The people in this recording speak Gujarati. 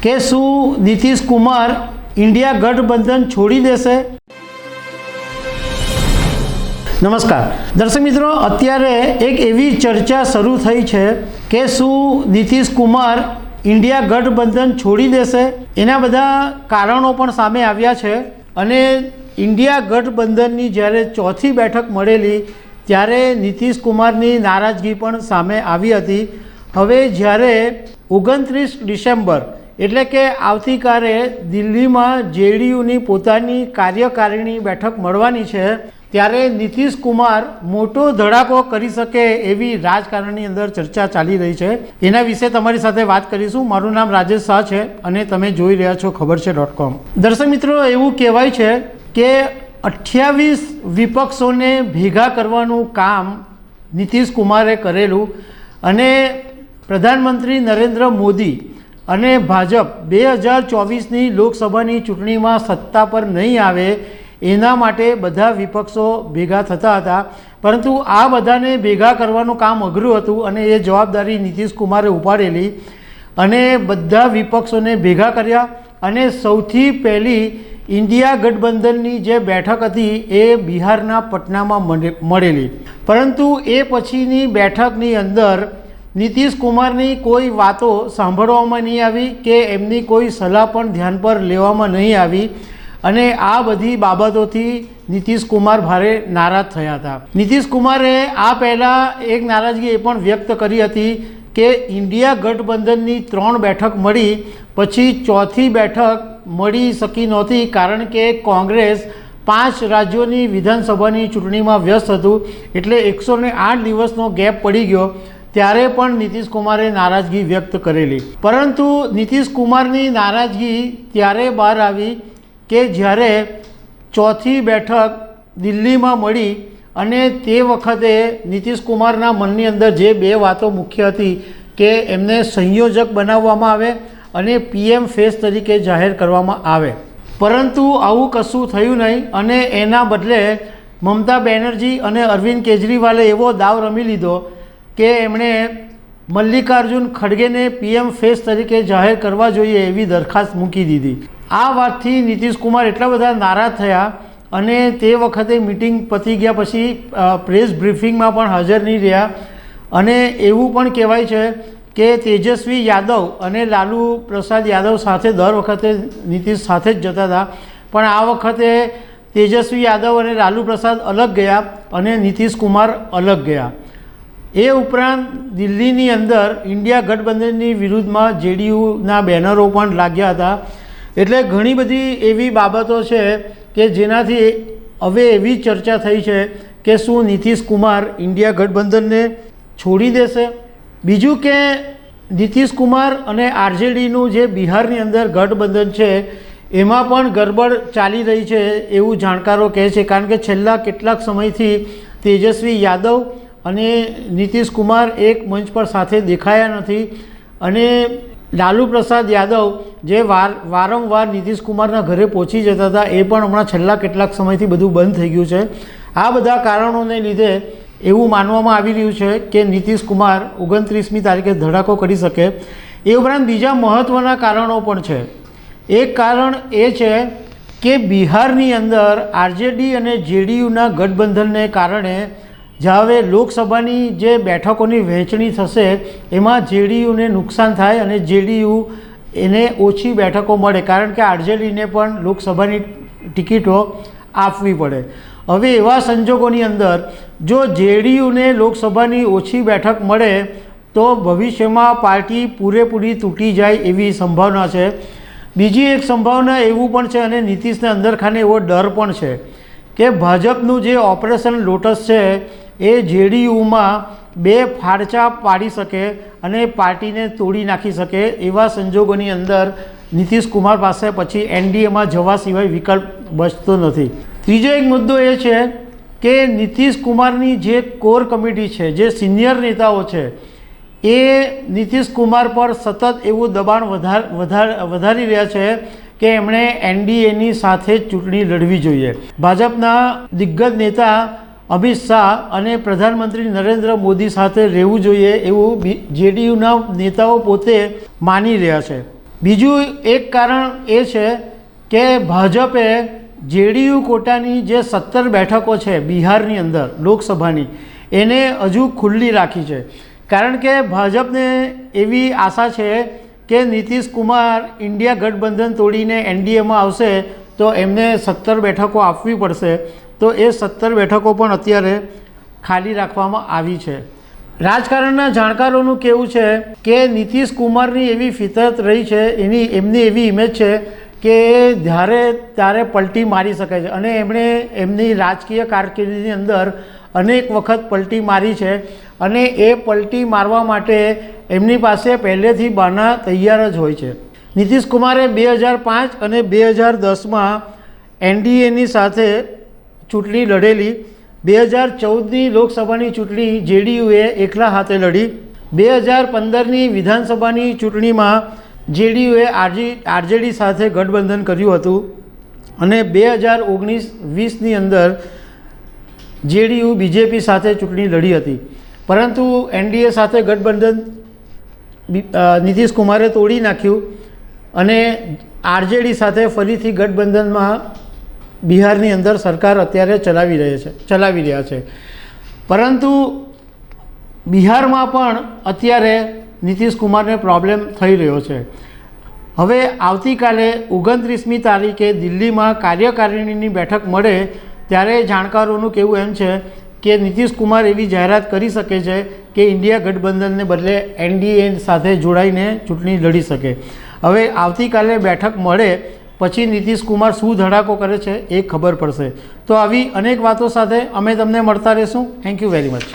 કે શું નીતિશ કુમાર ઇન્ડિયા ગઠબંધન છોડી દેશે? નમસ્કાર દર્શક મિત્રો, અત્યારે એક એવી ચર્ચા શરૂ થઈ છે કે શું નીતિશ કુમાર ઇન્ડિયા ગઠબંધન છોડી દેશે? એના બધા કારણો પણ સામે આવ્યા છે અને ઇન્ડિયા ગઠબંધનની જ્યારે ચોથી બેઠક મળેલી ત્યારે નીતિશ કુમારની નારાજગી પણ સામે આવી હતી. હવે જ્યારે 29 ડિસેમ્બર એટલે કે આવતીકાલે દિલ્હીમાં જેડીયુની પોતાની કાર્યકારિણી બેઠક મળવાની છે ત્યારે નીતિશ કુમાર મોટો ધડાકો કરી શકે એવી રાજકારણની અંદર ચર્ચા ચાલી રહી છે. એના વિશે તમારી સાથે વાત કરીશું. મારું નામ રાજેશ શાહ છે અને તમે જોઈ રહ્યા છો ખબર છે.com. દર્શક મિત્રો, એવું કહેવાય છે કે 28 વિપક્ષોને ભેગા કરવાનું કામ નીતિશ કુમારે કરેલું અને પ્રધાનમંત્રી નરેન્દ્ર મોદી અને ભાજપ 2024ની લોકસભાની ચૂંટણીમાં સત્તા પર નહીં આવે એના માટે બધા વિપક્ષો ભેગા થતા હતા. પરંતુ આ બધાને ભેગા કરવાનું કામ અઘરું હતું અને એ જવાબદારી નીતિશ કુમારે ઉપાડેલી અને બધા વિપક્ષોને ભેગા કર્યા અને સૌથી પહેલી ઇન્ડિયા ગઠબંધનની જે બેઠક હતી એ બિહારના પટનામાં મળેલી. પરંતુ એ પછીની બેઠકની અંદર નીતિશ કુમારની કોઈ વાતો સાંભળવામાં નહીં આવી કે એમની કોઈ સલાહ પણ ધ્યાન પર લેવામાં નહીં આવી અને આ બધી બાબતોથી નીતિશ કુમાર ભારે નારાજ થયા હતા. નીતિશ કુમારે આ પહેલાં એક નારાજગી એ પણ વ્યક્ત કરી હતી કે ઇન્ડિયા ગઠબંધનની 3 બેઠક મળી પછી ચોથી બેઠક મળી શકી નહોતી કારણ કે કોંગ્રેસ 5 રાજ્યોની વિધાનસભાની ચૂંટણીમાં વ્યસ્ત હતું એટલે 108 દિવસનો ગેપ પડી ગયો. ત્યારે પણ નીતિશ કુમારે નારાજગી વ્યક્ત કરેલી. પરંતુ નીતિશ કુમારની નારાજગી ત્યારે બહાર આવી કે જ્યારે ચોથી બેઠક દિલ્હીમાં મળી અને તે વખતે નીતિશ કુમારના મનની અંદર જે 2 વાતો મુખ્ય હતી કે એમને સંયોજક બનાવવામાં આવે અને PM ફેસ તરીકે જાહેર કરવામાં આવે. પરંતુ આવું કશું થયું નહીં અને એના બદલે મમતા બેનર્જી અને અરવિંદ કેજરીવાલે એવો દાવ રમી લીધો કે એમણે મલ્લિકાર્જુન ખડગેને PM ફેસ તરીકે જાહેર કરવા જોઈએ એવી દરખાસ્ત મૂકી દીધી. આ વાતથી નીતિશ કુમાર એટલા બધા નારાજ થયા અને તે વખતે મિટિંગ પતી ગયા પછી પ્રેસ બ્રીફિંગમાં પણ હાજર નહીં રહ્યા અને એવું પણ કહેવાય છે કે તેજસ્વી યાદવ અને લાલુ પ્રસાદ યાદવ સાથે દર વખતે નીતિશ સાથે જ જતા હતા પણ આ વખતે તેજસ્વી યાદવ અને લાલુ પ્રસાદ અલગ ગયા અને નીતિશ કુમાર અલગ ગયા. એ ઉપરાંત દિલ્હીની અંદર ઇન્ડિયા ગઠબંધનની વિરુદ્ધમાં જેડીયુના બેનરો પણ લાગ્યા હતા. એટલે ઘણી બધી એવી બાબતો છે કે જેનાથી હવે એવી ચર્ચા થઈ છે કે શું નીતિશ કુમાર ઇન્ડિયા ગઠબંધનને છોડી દેશે? બીજું કે નીતિશ કુમાર અને આરજેડીનું જે બિહારની અંદર ગઠબંધન છે એમાં પણ ગડબડ ચાલી રહી છે એવું જાણકારો કહે છે કારણ કે છેલ્લા કેટલાક સમયથી તેજસ્વી યાદવ અને નીતિશ કુમાર એક મંચ પર સાથે દેખાયા નથી અને લાલુ પ્રસાદ યાદવ જે વારંવાર નીતિશ કુમારના ઘરે પહોંચી જતા હતા એ પણ હમણાં છેલ્લા કેટલાક સમયથી બધું બંધ થઈ ગયું છે. આ બધા કારણોને લીધે એવું માનવામાં આવી રહ્યું છે કે નીતિશ કુમાર 29મી તારીખે ધડાકો કરી શકે. એ ઉપરાંત બીજા મહત્ત્વના કારણો પણ છે. એક કારણ એ છે કે બિહારની અંદર આરજેડી અને જેડીયુના ગઠબંધનને કારણે હવે લોકસભાની જે બેઠકોની વહેંચણી થશે એમાં જેડીયુને નુકસાન થાય અને જેડીયુ એને ઓછી બેઠકો મળે કારણ કે આરજેડીને પણ લોકસભાની ટિકિટો આપવી પડે. હવે એવા સંજોગોની અંદર જો જેડીયુને લોકસભાની ઓછી બેઠક મળે તો ભવિષ્યમાં પાર્ટી પૂરેપૂરી તૂટી જાય એવી સંભાવના છે. બીજી એક સંભાવના એવું પણ છે અને નીતિશને અંદરખાને એવો ડર પણ છે કે ભાજપનું જે ઓપરેશન લોટસ છે એ જેડીયુમાં 2 ફાળચા પાડી શકે અને પાર્ટીને તોડી નાખી શકે. એવા સંજોગોની અંદર નીતિશ કુમાર પાસે પછી NDAમાં જવા સિવાય વિકલ્પ બચતો નથી. ત્રીજો એક મુદ્દો એ છે કે નીતિશ કુમારની જે કોર કમિટી છે, જે સિનિયર નેતાઓ છે એ નીતિશ કુમાર પર સતત એવું દબાણ વધારી રહ્યા છે કે એમણે NDAની સાથે જ ચૂંટણી લડવી જોઈએ. ભાજપના દિગ્ગજ નેતા અમિત શાહ અને પ્રધાનમંત્રી નરેન્દ્ર મોદી સાથે રહેવું જોઈએ એવું જેડીયુના નેતાઓ પોતે માની રહ્યા છે. બીજું એક કારણ એ છે કે ભાજપે જેડીયુ કોટાની જે 17 બેઠકો છે બિહારની અંદર લોકસભાની એને હજુ ખુલ્લી રાખી છે, કારણ કે ભાજપને એવી આશા છે કે નીતિશ કુમાર ઇન્ડિયા ગઠબંધન તોડીને એનડીએમાં આવશે તો એમને 17 બેઠકો આપવી પડશે, તો એ 17 બેઠકો પણ અત્યારે ખાલી રાખવામાં આવી છે. રાજકારણના જાણકારોનું કહેવું છે કે નીતિશ કુમારની એવી ફિતરત રહી છે, એમની એવી ઇમેજ છે કે જ્યારે ત્યારે પલટી મારી શકે છે અને એમણે એમની રાજકીય કારકિર્દીની અંદર અનેક વખત પલટી મારી છે અને એ પલટી મારવા માટે એમની પાસે પહેલેથી બહાના તૈયાર જ હોય છે. નીતિશ કુમારે 2005 અને 2010માં એનડીએની સાથે ચૂંટણી લડેલી. 2014ની લોકસભાની ચૂંટણી જેડીયુએ એકલા હાથે લડી. 2015ની વિધાનસભાની ચૂંટણીમાં જેડીયુએ આરજેડી સાથે ગઠબંધન કર્યું હતું અને 2019-20ની અંદર જેડીયુ બીજેપી સાથે ચૂંટણી લડી હતી, પરંતુ એનડીએ સાથે ગઠબંધન નીતિશ કુમારે તોડી નાખ્યું અને આરજેડી સાથે ફરીથી ગઠબંધનમાં બિહારની અંદર સરકાર અત્યારે ચલાવી રહ્યા છે. પરંતુ બિહારમાં પણ અત્યારે નીતિશ કુમારને પ્રોબ્લેમ થઈ રહ્યો છે. હવે આવતીકાલે 29મી તારીખે દિલ્હીમાં કાર્યકારિણીની બેઠક મળે ત્યારે જાણકારોનું કહેવું એમ છે કે નીતિશ કુમાર એવી જાહેરાત કરી શકે છે કે ઇન્ડિયા ગઠબંધનને બદલે એનડીએ સાથે જોડાઈને ચૂંટણી લડી શકે. હવે આવતીકાલે બેઠક મળે પછી નીતિશ કુમાર શું ધડાકો કરે છે એ ખબર પડશે. તો આવી અનેક વાતો સાથે અમે તમને મળતા રહીશું. Thank you very much.